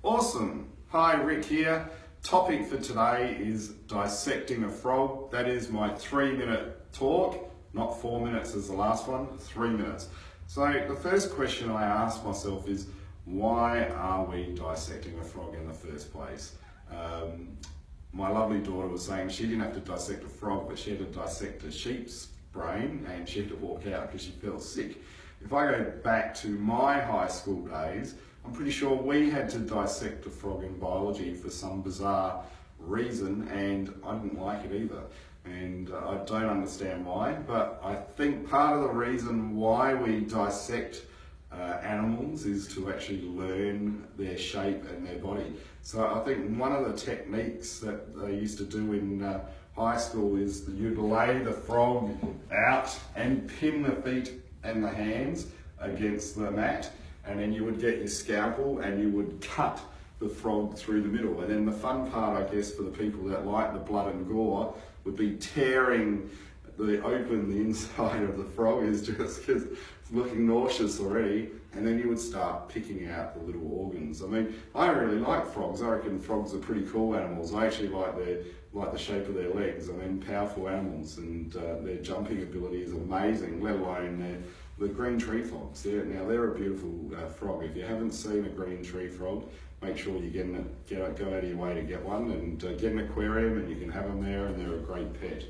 Awesome. Hi, Rick here. Topic for today is dissecting a frog. That is my 3-minute talk, not 4 minutes as the last one, 3 minutes. So the first question I ask myself is, why are we dissecting a frog in the first place? My lovely daughter was saying she didn't have to dissect a frog, but she had to dissect a sheep's brain and she had to walk out because she felt sick. If I go back to my high school days, I'm pretty sure we had to dissect a frog in biology for some bizarre reason, and I didn't like it either. And I don't understand why, but I think part of the reason why we dissect animals is to actually learn their shape and their body. So I think one of the techniques that they used to do in high school is that you'd lay the frog out and pin the feet and the hands against the mat, and then you would get your scalpel and you would cut the frog through the middle. And then the fun part, I guess, for the people that like the blood and gore would be tearing open the inside of the frog is just because it's looking nauseous already, and then you would start picking out the little organs. I mean, I really like frogs. I reckon frogs are pretty cool animals. I actually like the shape of their legs. I mean, powerful animals, and their jumping ability is amazing, let alone the green tree frogs. They're a beautiful frog. If you haven't seen a green tree frog, make sure you go out of your way to get one, and get an aquarium, and you can have them there, and they're a great pet.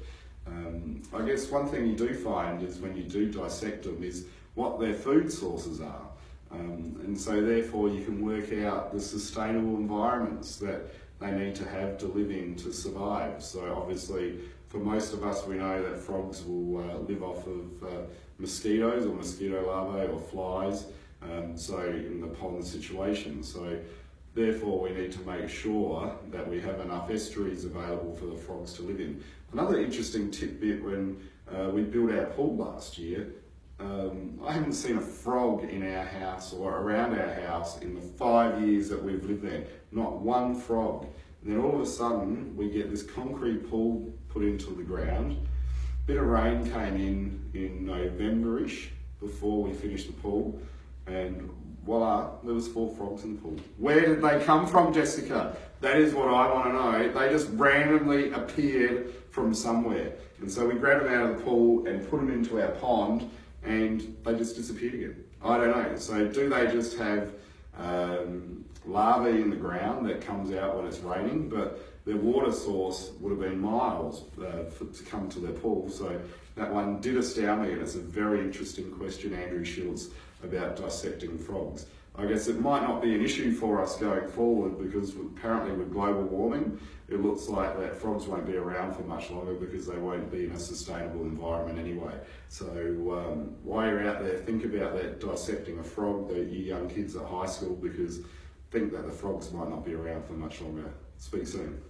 I guess one thing you do find is when you do dissect them is what their food sources are. And so therefore you can work out the sustainable environments that they need to have to live in to survive. So obviously for most of us, we know that frogs will live off of mosquitoes or mosquito larvae or flies, so in the pollen situation. So therefore we need to make sure that we have enough estuaries available for the frogs to live in. Another interesting tidbit, when we built our pool last year, I haven't seen a frog in our house or around our house in the 5 years that we've lived there. Not one frog. And then all of a sudden we get this concrete pool put into the ground. A bit of rain came in November-ish before we finished the pool, and voila, there was 4 frogs in the pool. Where did they come from, Jessica? That is what I want to know. They just randomly appeared from somewhere. And so we grabbed them out of the pool and put them into our pond, and they just disappeared again. I don't know. So do they just have larvae in the ground that comes out when it's raining? But their water source would have been miles to come to their pool. So that one did astound me, and it's a very interesting question, Andrew Schultz, about dissecting frogs. I guess it might not be an issue for us going forward, because apparently with global warming, it looks like that frogs won't be around for much longer because they won't be in a sustainable environment anyway. So while you're out there, think about that, dissecting a frog, you young kids at high school, because think that the frogs might not be around for much longer. Speak soon.